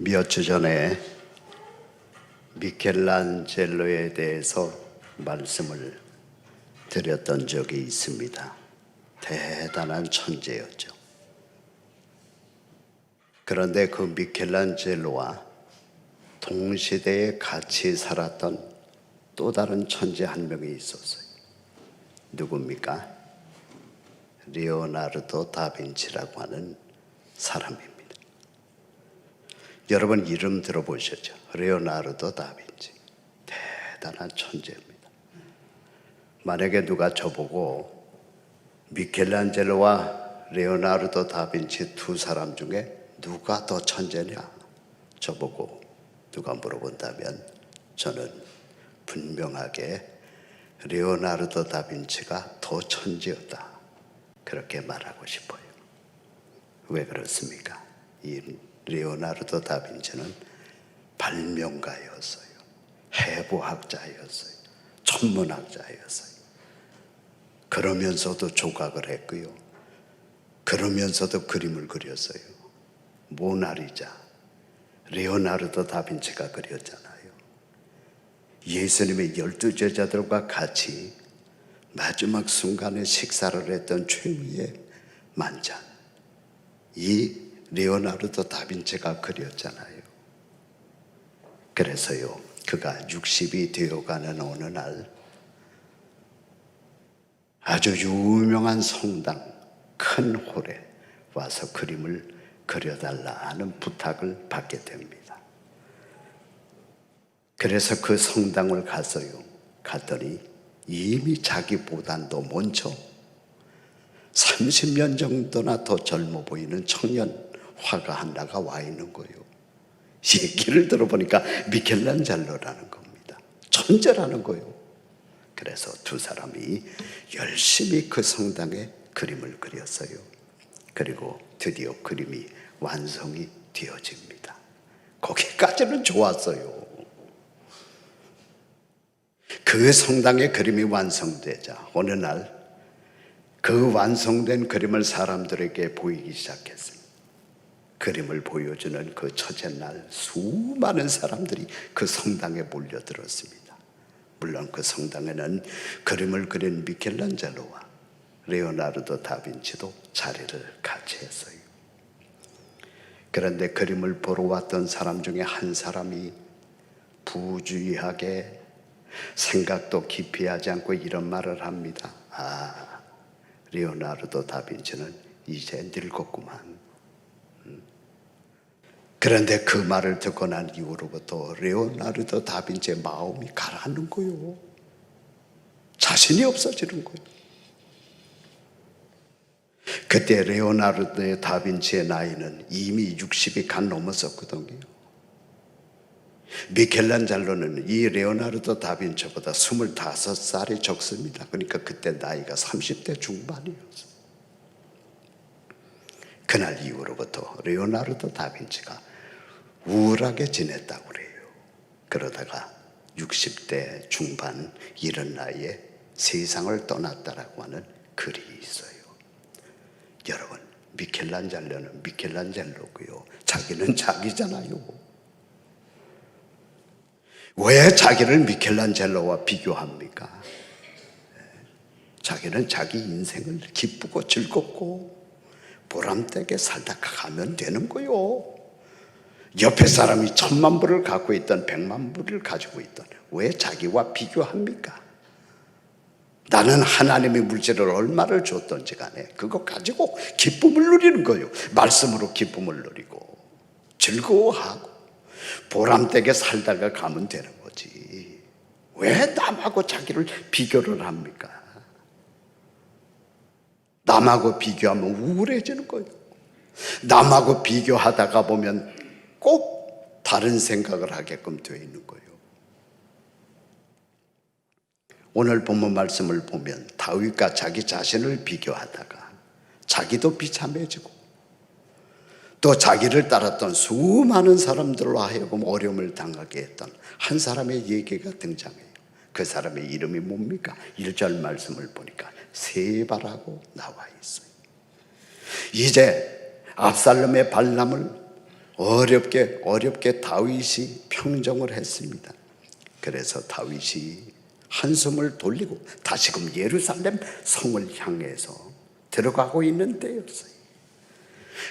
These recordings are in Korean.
몇 주 전에 미켈란젤로에 대해서 말씀을 드렸던 적이 있습니다. 대단한 천재였죠. 그런데 그 미켈란젤로와 동시대에 같이 살았던 또 다른 천재 한 명이 있었어요. 누굽니까? 리오나르도 다빈치라고 하는 사람입니다. 여러분 이름 들어보셨죠? 리오나르도 다빈치. 대단한 천재입니다. 만약에 누가 저보고 미켈란젤로와 리오나르도 다빈치 두 사람 중에 누가 더 천재냐? 저보고 누가 물어본다면 저는 분명하게 리오나르도 다빈치가 더 천재였다. 그렇게 말하고 싶어요. 왜 그렇습니까? 이 리오나르도 다빈치는 발명가였어요. 해부학자였어요. 천문학자였어요. 그러면서도 조각을 했고요. 그러면서도 그림을 그렸어요. 모나리자, 리오나르도 다빈치가 그렸잖아요. 예수님의 12제자들과 같이 마지막 순간에 식사를 했던 최후의 만찬, 이 리오나르도 다빈치가 그렸잖아요. 그래서요, 그가 60이 되어가는 어느 날 아주 유명한 성당 큰 홀에 와서 그림을 그려달라 하는 부탁을 받게 됩니다. 그래서 그 성당을 갔어요. 갔더니 이미 자기보다도 먼저 30년 정도나 더 젊어 보이는 청년 화가 하나가 와 있는 거예요. 얘기를 들어보니까 미켈란젤로라는 겁니다. 천재라는 거예요. 그래서 두 사람이 열심히 그 성당에 그림을 그렸어요. 그리고 드디어 그림이 완성이 되어집니다. 거기까지는 좋았어요. 그 성당의 그림이 완성되자 어느 날 그 완성된 그림을 사람들에게 보이기 시작했습니다. 그림을 보여주는 그 첫째날 수많은 사람들이 그 성당에 몰려들었습니다. 물론 그 성당에는 그림을 그린 미켈란젤로와 리오나르도 다빈치도 자리를 같이 했어요. 그런데 그림을 보러 왔던 사람 중에 한 사람이 부주의하게 생각도 깊이 하지 않고 이런 말을 합니다. 리오나르도 다빈치는 이제 늙었구만. 그런데 그 말을 듣고 난 이후로부터 리오나르도 다빈치의 마음이 가라앉는 거예요. 자신이 없어지는 거예요. 그때 리오나르도 다빈치의 나이는 이미 60이 간 넘었었거든요. 미켈란젤로는 이 리오나르도 다빈치보다 25살이 적습니다. 그러니까 그때 나이가 30대 중반이었어요. 그날 이후로부터 리오나르도 다빈치가 우울하게 지냈다고 그래요. 그러다가 60대 중반 이런 나이에 세상을 떠났다라고 하는 글이 있어요. 여러분, 미켈란젤로는 미켈란젤로고요. 자기는 자기잖아요. 왜 자기를 미켈란젤로와 비교합니까? 자기는 자기 인생을 기쁘고 즐겁고 보람되게 살다 가면 되는 거요. 옆에 사람이 1000만 불을 갖고 있던 100만 불을 가지고 있던 왜 자기와 비교합니까? 나는 하나님의 물질을 얼마를 줬던지 간에 그거 가지고 기쁨을 누리는 거예요. 말씀으로 기쁨을 누리고 즐거워하고 보람되게 살다가 가면 되는 거지. 왜 남하고 자기를 비교를 합니까? 남하고 비교하면 우울해지는 거예요. 남하고 비교하다가 보면 꼭 다른 생각을 하게끔 되어 있는 거예요. 오늘 본문 말씀을 보면 다윗과 자기 자신을 비교하다가 자기도 비참해지고 또 자기를 따랐던 수많은 사람들로 하여금 어려움을 당하게 했던 한 사람의 얘기가 등장해요. 그 사람의 이름이 뭡니까? 1절 말씀을 보니까 세바라고 나와 있어요. 이제 압살롬의 발람을 어렵게 다윗이 평정을 했습니다. 그래서 다윗이 한숨을 돌리고 다시금 예루살렘 성을 향해서 들어가고 있는 때였어요.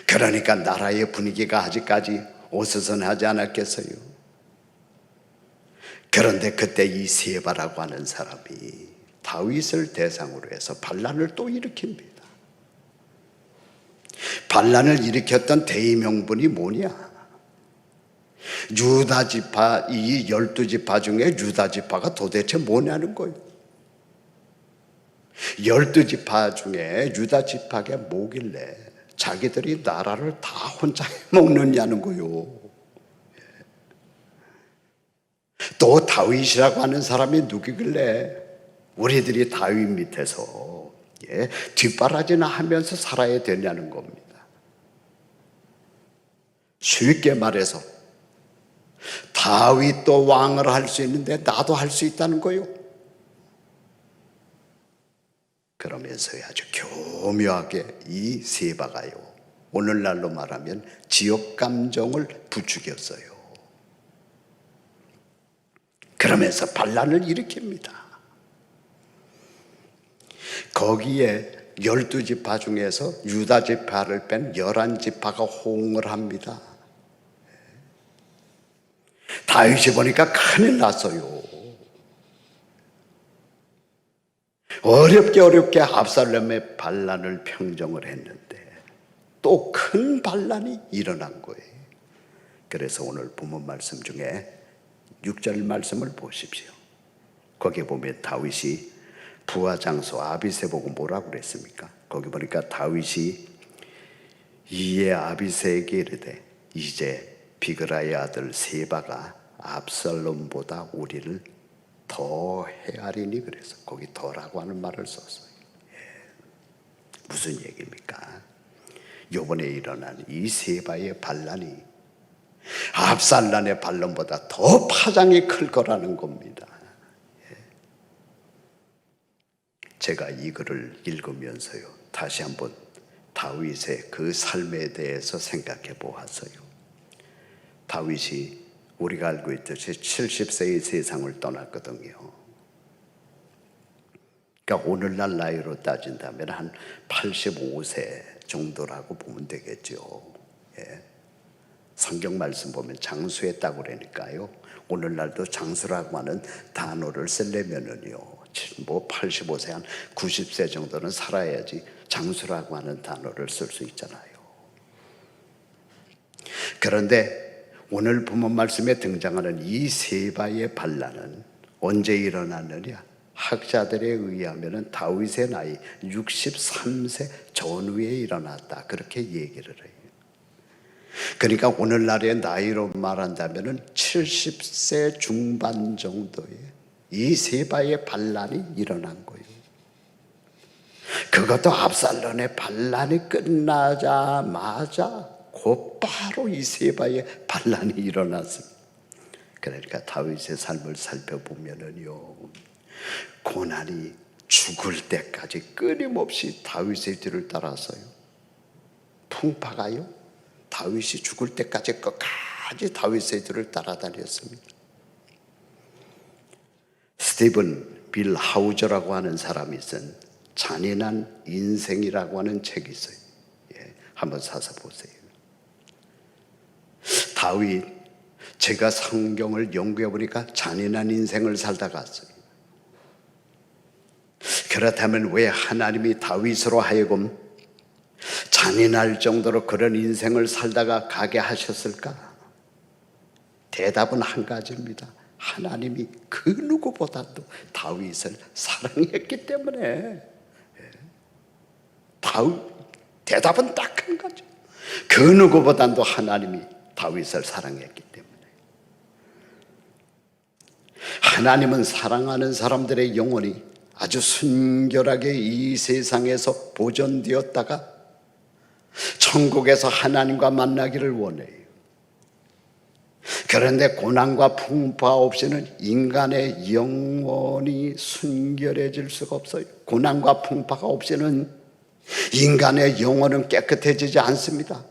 그러니까 나라의 분위기가 아직까지 어수선하지 않았겠어요. 그런데 그때 이 세바라고 하는 사람이 다윗을 대상으로 해서 반란을 또 일으킵니다. 반란을 일으켰던 대의명분이 뭐냐? 유다 지파, 이 12지파 중에 유다 지파가 도대체 뭐냐는 거예요. 12지파 중에 유다 지파가 뭐길래 자기들이 나라를 다 혼자 해먹느냐는 거예요. 또 다윗이라고 하는 사람이 누구길래 우리들이 다윗 밑에서 뒷바라지나 하면서 살아야 되냐는 겁니다. 쉽게 말해서 다윗도 왕을 할 수 있는데 나도 할 수 있다는 거요. 그러면서 아주 교묘하게 이 세바가요, 오늘날로 말하면 지역 감정을 부추겼어요. 그러면서 반란을 일으킵니다. 거기에 12지파 중에서 유다 지파를 뺀 11지파가 호응을 합니다. 다윗이 보니까 큰일 났어요. 어렵게 압살롬의 반란을 평정을 했는데 또 큰 반란이 일어난 거예요. 그래서 오늘 본문 말씀 중에 6절 말씀을 보십시오. 거기에 보면 다윗이 부하 장수 아비새 보고 뭐라고 그랬습니까? 거기 보니까 다윗이 이에 아비새에게 이르되 이제 비그라의 아들 세바가 압살롬보다 우리를 더 헤아리니 그래서 거기 더라고 하는 말을 썼어요. 무슨 얘기입니까? 요번에 일어난 이 세바의 반란이 압살롬의 반란보다 더 파장이 클 거라는 겁니다. 제가 이 글을 읽으면서요, 다시 한번 다윗의 그 삶에 대해서 생각해 보았어요. 다윗이 우리가 알고 있듯이 70세의 세상을 떠났거든요. 그러니까 오늘날 나이로 따진다면 한 85세 정도라고 보면 되겠죠. 성경 말씀 보면 장수했다고 그러니까요, 오늘날도 장수라고 하는 단어를 쓰려면은요, 뭐 85세 한 90세 정도는 살아야지 장수라고 하는 단어를 쓸 수 있잖아요. 그런데 오늘 본문 말씀에 등장하는 이 세바의 반란은 언제 일어났느냐? 학자들에 의하면 다윗의 나이 63세 전후에 일어났다, 그렇게 얘기를 해요. 그러니까 오늘날의 나이로 말한다면 70세 중반 정도에 이 세바의 반란이 일어난 거예요. 그것도 압살롬의 반란이 끝나자마자 곧바로 이 세바의 반란이 일어났습니다. 그러니까 다윗의 삶을 살펴보면은요, 고난이 죽을 때까지 끊임없이 다윗의 뒤를 따라서요. 풍파가요, 다윗이 죽을 때까지 끝까지 다윗의 뒤를 따라다녔습니다. 스티븐 빌 하우저라고 하는 사람이 쓴 잔인한 인생이라고 하는 책이 있어요. 한번 사서 보세요. 다윗, 제가 성경을 연구해 보니까 잔인한 인생을 살다 갔어요. 그렇다면 왜 하나님이 다윗으로 하여금 잔인할 정도로 그런 인생을 살다가 가게 하셨을까? 대답은 한 가지입니다. 하나님이 그 누구보다도 다윗을 사랑했기 때문에. 대답은 딱 한 가지. 그 누구보다도 하나님이 다윗을 사랑했기 때문에. 하나님은 사랑하는 사람들의 영혼이 아주 순결하게 이 세상에서 보존되었다가 천국에서 하나님과 만나기를 원해요. 그런데 고난과 풍파 없이는 인간의 영혼이 순결해질 수가 없어요. 고난과 풍파가 없이는 인간의 영혼은 깨끗해지지 않습니다.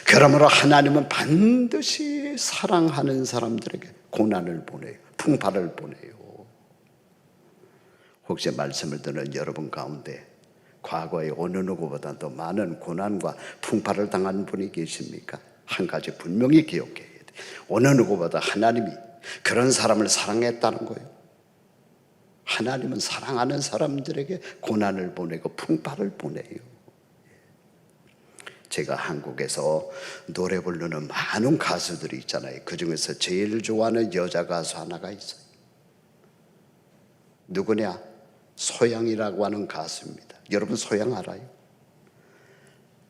그러므로 하나님은 반드시 사랑하는 사람들에게 고난을 보내요. 풍파를 보내요. 혹시 말씀을 듣는 여러분 가운데 과거에 어느 누구보다 더 많은 고난과 풍파를 당한 분이 계십니까? 한 가지 분명히 기억해야 돼. 어느 누구보다 하나님이 그런 사람을 사랑했다는 거예요. 하나님은 사랑하는 사람들에게 고난을 보내고 풍파를 보내요. 제가 한국에서 노래 부르는 많은 가수들이 있잖아요. 그 중에서 제일 좋아하는 여자 가수 하나가 있어요. 누구냐? 소양이라고 하는 가수입니다. 여러분 소양 알아요?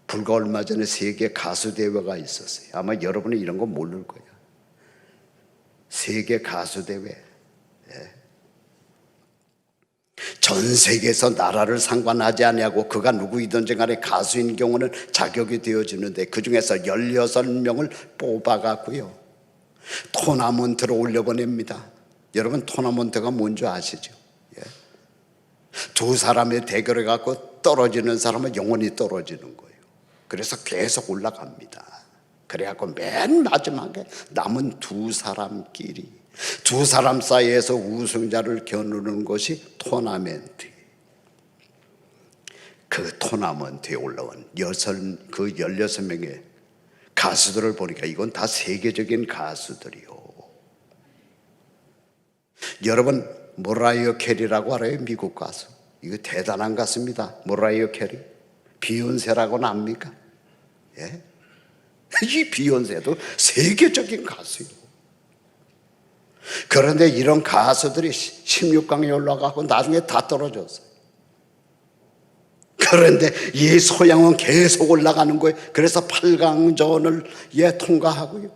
불과 얼마 전에 세계 가수 대회가 있었어요. 아마 여러분은 이런 거 모를 거예요. 세계 가수 대회. 전 세계에서 나라를 상관하지 아니하고 그가 누구이든지 간에 가수인 경우는 자격이 되어지는데 그 중에서 16명을 뽑아갖고요 토너먼트로 올려보냅니다. 여러분 토너먼트가 뭔지 아시죠? 두 사람의 대결을 갖고 떨어지는 사람은 영원히 떨어지는 거예요. 그래서 계속 올라갑니다. 그래갖고 맨 마지막에 남은 두 사람끼리 두 사람 사이에서 우승자를 겨누는 것이 토너먼트. 그 토너먼트에 올라온 그 16명의 가수들을 보니까 이건 다 세계적인 가수들이요. 여러분 모라이어 캐리라고 알아요? 미국 가수. 이거 대단한 가수입니다. 모라이어 캐리. 비욘세라고는 압니까? 예? 이 비욘세도 세계적인 가수예요. 그런데 이런 가수들이 16강에 올라가고 나중에 다 떨어졌어요. 그런데 이 소양은 계속 올라가는 거예요. 그래서 8강전을 통과하고요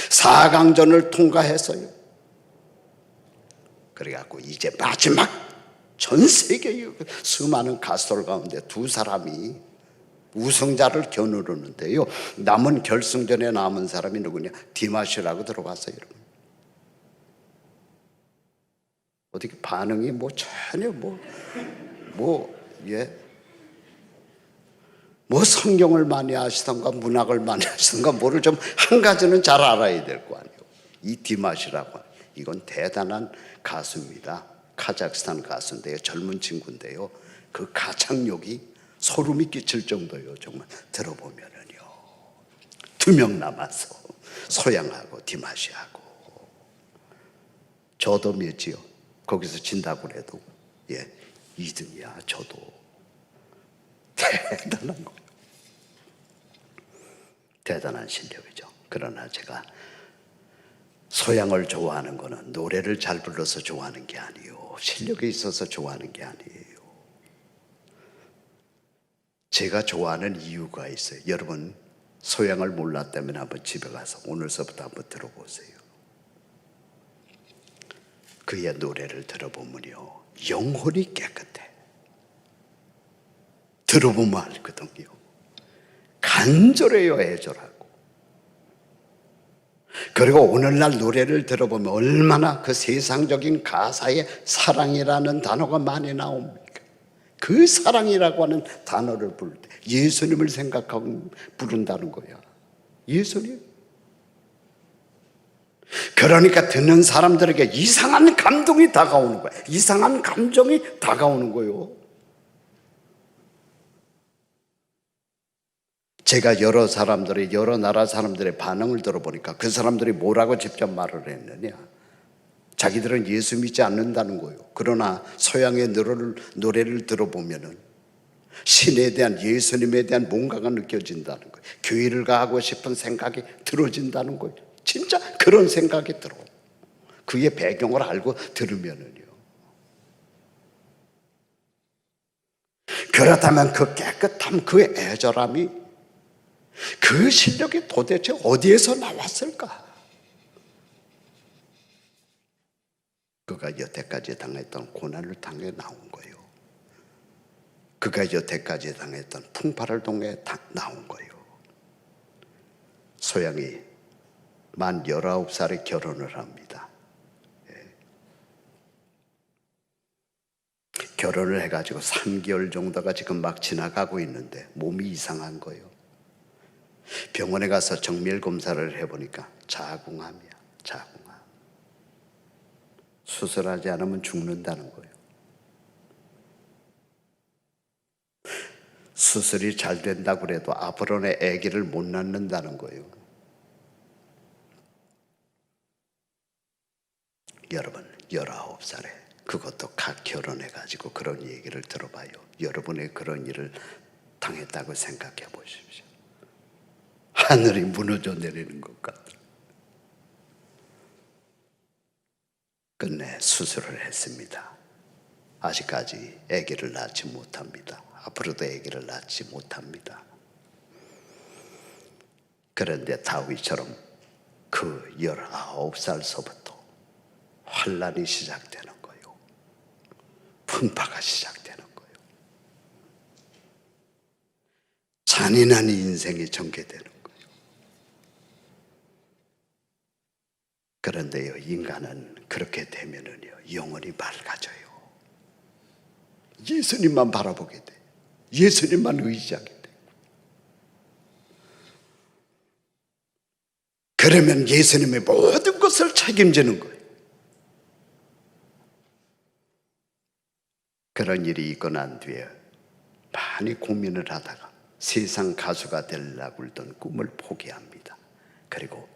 4강전을 통과했어요. 그래갖고 이제 마지막 전 세계의 수많은 가수들 가운데 두 사람이 우승자를 겨누르는데요 남은 결승전에 남은 사람이 누구냐? 디마시라고 들어봤어요 여러분? 어떻게 반응이 전혀 성경을 많이 아시던가 문학을 많이 아시던가 뭐를 좀 한 가지는 잘 알아야 될 거 아니에요. 이 디마시라고 이건 대단한 가수입니다. 카자흐스탄 가수인데요. 젊은 친구인데요. 그 가창력이 소름이 끼칠 정도예요. 정말 들어보면은요. 2명 남았어. 소양하고 디마시하고. 저도 몇이요. 거기서 진다고 해도 2등이야. 저도 대단한 거. 대단한 실력이죠. 그러나 제가 소양을 좋아하는 거는 노래를 잘 불러서 좋아하는 게 아니에요. 실력이 있어서 좋아하는 게 아니에요. 제가 좋아하는 이유가 있어요. 여러분 소양을 몰랐다면 한번 집에 가서 오늘서부터 한번 들어보세요. 그의 노래를 들어보면요 영혼이 깨끗해. 들어보면 알거든요. 간절해요. 애절하고. 그리고 오늘날 노래를 들어보면 얼마나 그 세상적인 가사에 사랑이라는 단어가 많이 나옵니까? 그 사랑이라고 하는 단어를 부를 때 예수님을 생각하고 부른다는 거야. 예수님. 그러니까 듣는 사람들에게 이상한 감동이 다가오는 거야. 이상한 감정이 다가오는 거예요. 제가 여러 나라 사람들의 반응을 들어보니까 그 사람들이 뭐라고 직접 말을 했느냐. 자기들은 예수 믿지 않는다는 거예요. 그러나 서양의 노래를 들어보면은 신에 대한, 예수님에 대한 뭔가가 느껴진다는 거예요. 교회를 가고 싶은 생각이 들어진다는 거예요. 진짜 그런 생각이 들어. 그의 배경을 알고 들으면은요. 그렇다면 그 깨끗함, 그 애절함이, 그 실력이 도대체 어디에서 나왔을까? 그가 여태까지 당했던 고난을 통해 나온 거예요. 그가 여태까지 당했던 풍파를 통해 나온 거예요. 소양이 만 19살에 결혼을 합니다. 결혼을 해가지고 3개월 정도가 지금 막 지나가고 있는데 몸이 이상한 거예요. 병원에 가서 정밀 검사를 해보니까 자궁암이야, 자궁암. 수술하지 않으면 죽는다는 거예요. 수술이 잘 된다고 해도 앞으로는 아기를 못 낳는다는 거예요. 여러분 19살에 그것도 각 결혼해가지고 그런 얘기를 들어봐요. 여러분의 그런 일을 당했다고 생각해 보십시오. 하늘이 무너져 내리는 것 같아요. 끝내 수술을 했습니다. 아직까지 아기를 낳지 못합니다. 앞으로도 아기를 낳지 못합니다. 그런데 다윗처럼 그 19살서부터 환란이 시작되는 거예요. 풍파가 시작되는 거예요. 잔인한 인생이 전개되는 거예요. 그런데요, 인간은 그렇게 되면은요, 영혼이 맑아져요. 예수님만 바라보게 돼. 예수님만 의지하게 돼. 그러면 예수님의 모든 것을 책임지는 거예요. 그런 일이 있고 난 뒤에 많이 고민을 하다가 세상 가수가 되려고 했던 꿈을 포기합니다. 그리고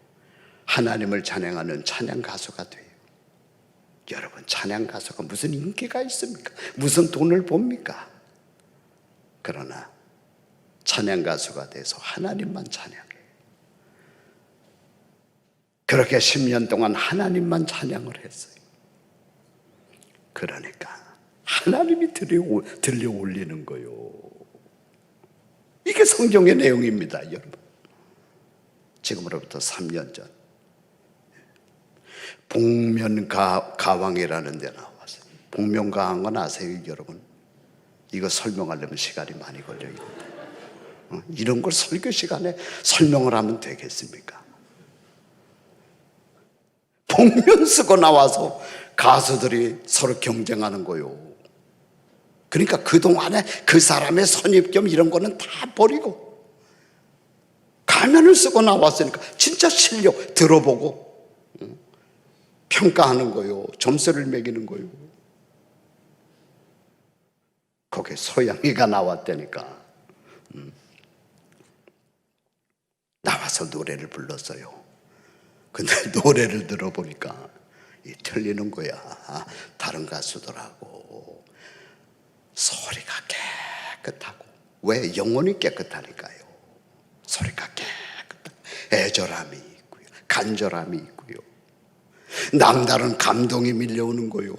하나님을 찬양하는 찬양 가수가 돼요. 여러분, 찬양 가수가 무슨 인기가 있습니까? 무슨 돈을 봅니까? 그러나 찬양 가수가 돼서 하나님만 찬양해요. 그렇게 10년 동안 하나님만 찬양을 했어요. 그러니까 하나님이 들려 올리는 거요. 이게 성경의 내용입니다, 여러분. 지금으로부터 3년 전 복면가왕이라는 데 나왔어요. 복면가왕은 아세요, 여러분? 이거 설명하려면 시간이 많이 걸려요. 이런 걸 설교 시간에 설명을 하면 되겠습니까? 복면 쓰고 나와서 가수들이 서로 경쟁하는 거요. 그러니까 그동안에 그 사람의 선입견 이런 거는 다 버리고 가면을 쓰고 나왔으니까 진짜 실력 들어보고 평가하는 거요. 점수를 매기는 거요. 거기에 소양이가 나왔다니까. 나와서 노래를 불렀어요. 근데 노래를 들어보니까 틀리는 거야. 다른 가수들하고 소리가 깨끗하고. 왜? 영혼이 깨끗하니까요. 소리가 깨끗하고 애절함이 있고요, 간절함이 있고요, 남다른 감동이 밀려오는 거요.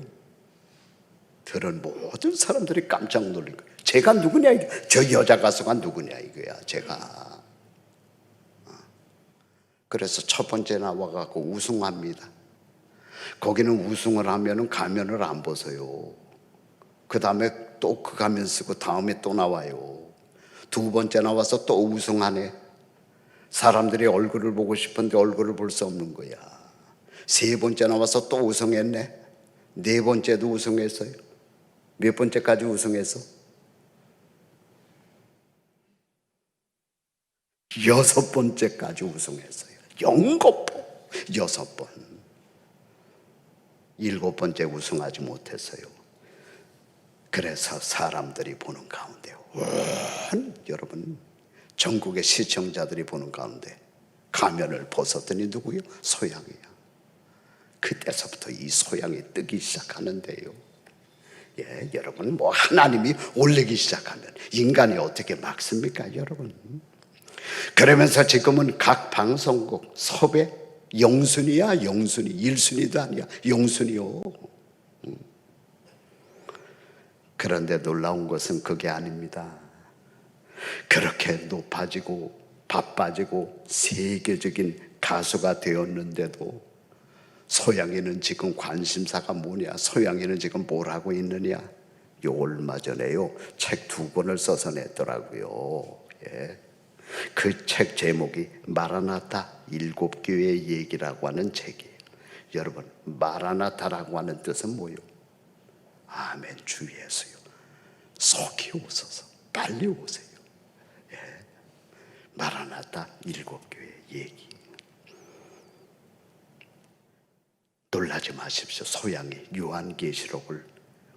들은 모든 사람들이 깜짝 놀란 거예요. 제가 누구냐 이거. 저 여자 가수가 누구냐 이거야, 제가. 그래서 첫 번째 나와갖고 우승합니다. 거기는 우승을 하면은 가면을 안 벗어요. 그 다음에 또 그 가면 쓰고 다음에 또 나와요. 두 번째 나와서 또 우승하네. 사람들이 얼굴을 보고 싶은데 얼굴을 볼 수 없는 거야. 세 번째 나와서 또 우승했네. 네 번째도 우승했어요. 몇 번째까지 우승했어? 여섯 번째까지 우승했어요. 영거포 6번. 일곱 번째 우승하지 못했어요. 그래서 사람들이 보는 가운데, 여러분, 전국의 시청자들이 보는 가운데 가면을 벗었더니 누구요? 소양이야. 그때서부터 이 소양이 뜨기 시작하는데요. 예, 여러분, 뭐 하나님이 올리기 시작하면 인간이 어떻게 막습니까, 여러분? 그러면서 지금은 각 방송국 섭외 영순이야, 영순이. 1순위도 아니야, 영순이요. 그런데 놀라운 것은 그게 아닙니다. 그렇게 높아지고 바빠지고 세계적인 가수가 되었는데도 소양이는 지금 관심사가 뭐냐, 소양이는 지금 뭘 하고 있느냐. 요 얼마 전에요, 책 2권을 써서 냈더라고요. 예. 그 책 제목이 마라나타 7교회의 얘기라고 하는 책이에요. 여러분, 마라나타라고 하는 뜻은 뭐예요? 아멘, 주 예수요, 속히 오소서, 빨리 오세요. 예. 마라나타. 마라나타 7교회 얘기. 놀라지 마십시오. 소양이 요한계시록을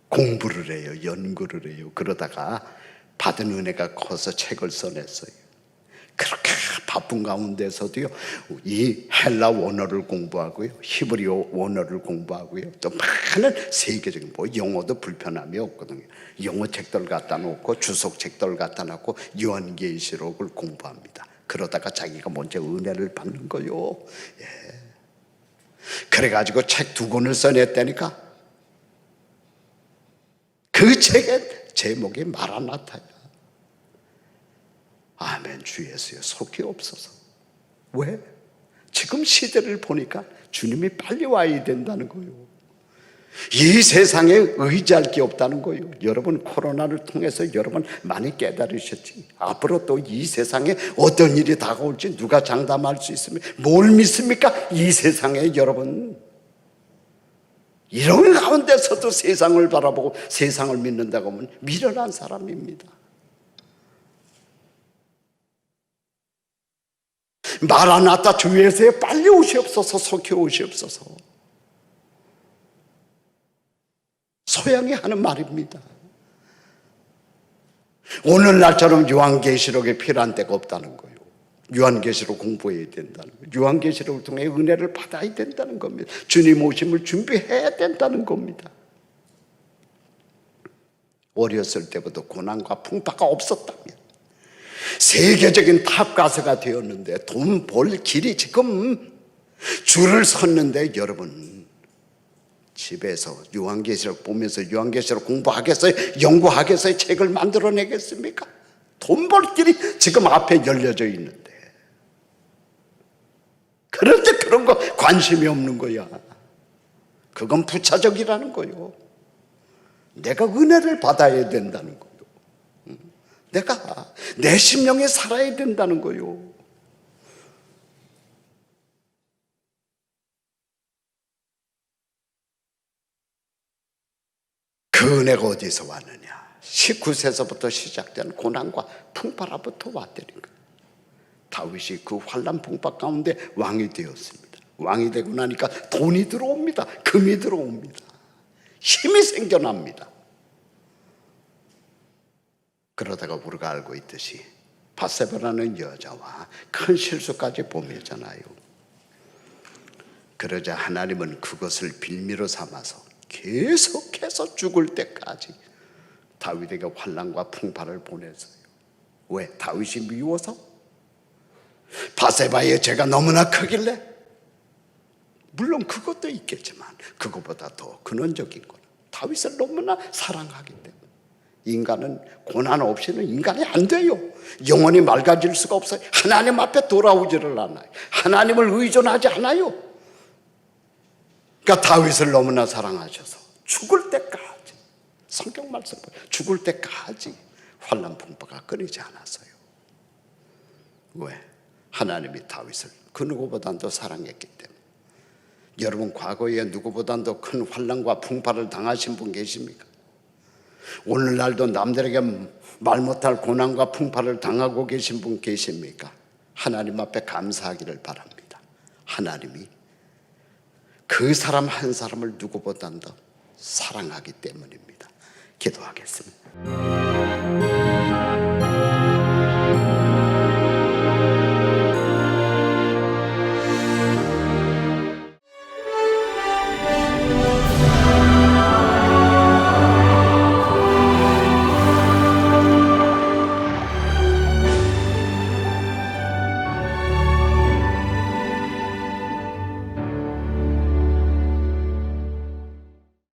공부를 해요. 연구를 해요. 그러다가 받은 은혜가 커서 책을 써냈어요. 그렇게 바쁜 가운데서도요, 이 헬라 원어를 공부하고요, 히브리어 원어를 공부하고요, 또 많은 세계적인 영어도 불편함이 없거든요. 영어 책들 갖다 놓고 주석 책들 갖다 놓고 요한계시록을 공부합니다. 그러다가 자기가 먼저 은혜를 받는 거요. 예. 그래가지고 책 2권을 써냈다니까. 그 책의 제목이 마라나타야. 아멘. 주 예수여 속히 없어서. 왜? 지금 시대를 보니까 주님이 빨리 와야 된다는 거예요. 이 세상에 의지할 게 없다는 거예요. 여러분 코로나를 통해서 여러분 많이 깨달으셨지. 앞으로 또 이 세상에 어떤 일이 다가올지 누가 장담할 수 있으면 뭘 믿습니까? 이 세상에 여러분 이런 가운데서도 세상을 바라보고 세상을 믿는다고 하면 미련한 사람입니다. 마라나타 주 예수여 빨리 오시옵소서. 속히 오시옵소서. 소양이 하는 말입니다. 오늘날처럼 요한계시록에 필요한 데가 없다는 거예요. 요한계시록 공부해야 된다는 거예요. 요한계시록을 통해 은혜를 받아야 된다는 겁니다. 주님 오심을 준비해야 된다는 겁니다. 어렸을 때부터 고난과 풍파가 없었다면 세계적인 탑 가수가 되었는데 돈 벌 길이 지금 줄을 섰는데 여러분 집에서 요한계시록 보면서 요한계시록 공부하겠어요? 연구하겠어요? 책을 만들어내겠습니까? 돈 벌 길이 지금 앞에 열려져 있는데 그런데 그런 거 관심이 없는 거야. 그건 부차적이라는 거요. 내가 은혜를 받아야 된다는 거요. 내가 내 심령에 살아야 된다는 거요. 그 은혜가 어디서 왔느냐? 19세에서부터 시작된 고난과 풍파로부터 왔다니까. 다윗이 그 환난 풍파 가운데 왕이 되었습니다. 왕이 되고 나니까 돈이 들어옵니다. 금이 들어옵니다. 힘이 생겨납니다. 그러다가 우리가 알고 있듯이 바세바라는 여자와 큰 실수까지 범했잖아요. 그러자 하나님은 그것을 빌미로 삼아서 계속해서 죽을 때까지 다윗에게 환난과 풍파를 보냈어요. 왜? 다윗이 미워서? 바세바의 죄가 너무나 크길래? 물론 그것도 있겠지만 그것보다 더 근원적인 건 다윗을 너무나 사랑하기 때문에. 인간은 고난 없이는 인간이 안 돼요. 영원히 맑아질 수가 없어요. 하나님 앞에 돌아오지를 않아요. 하나님을 의존하지 않아요. 그러니까 다윗을 너무나 사랑하셔서 죽을 때까지, 성경 말씀 죽을 때까지 환난 풍파가 끊이지 않았어요. 왜? 하나님이 다윗을 그 누구보다도 더 사랑했기 때문에. 여러분 과거에 누구보다도 더 큰 환난과 풍파를 당하신 분 계십니까? 오늘날도 남들에게 말 못할 고난과 풍파를 당하고 계신 분 계십니까? 하나님 앞에 감사하기를 바랍니다. 하나님이 그 사람 한 사람을 누구보다 더 사랑하기 때문입니다. 기도하겠습니다.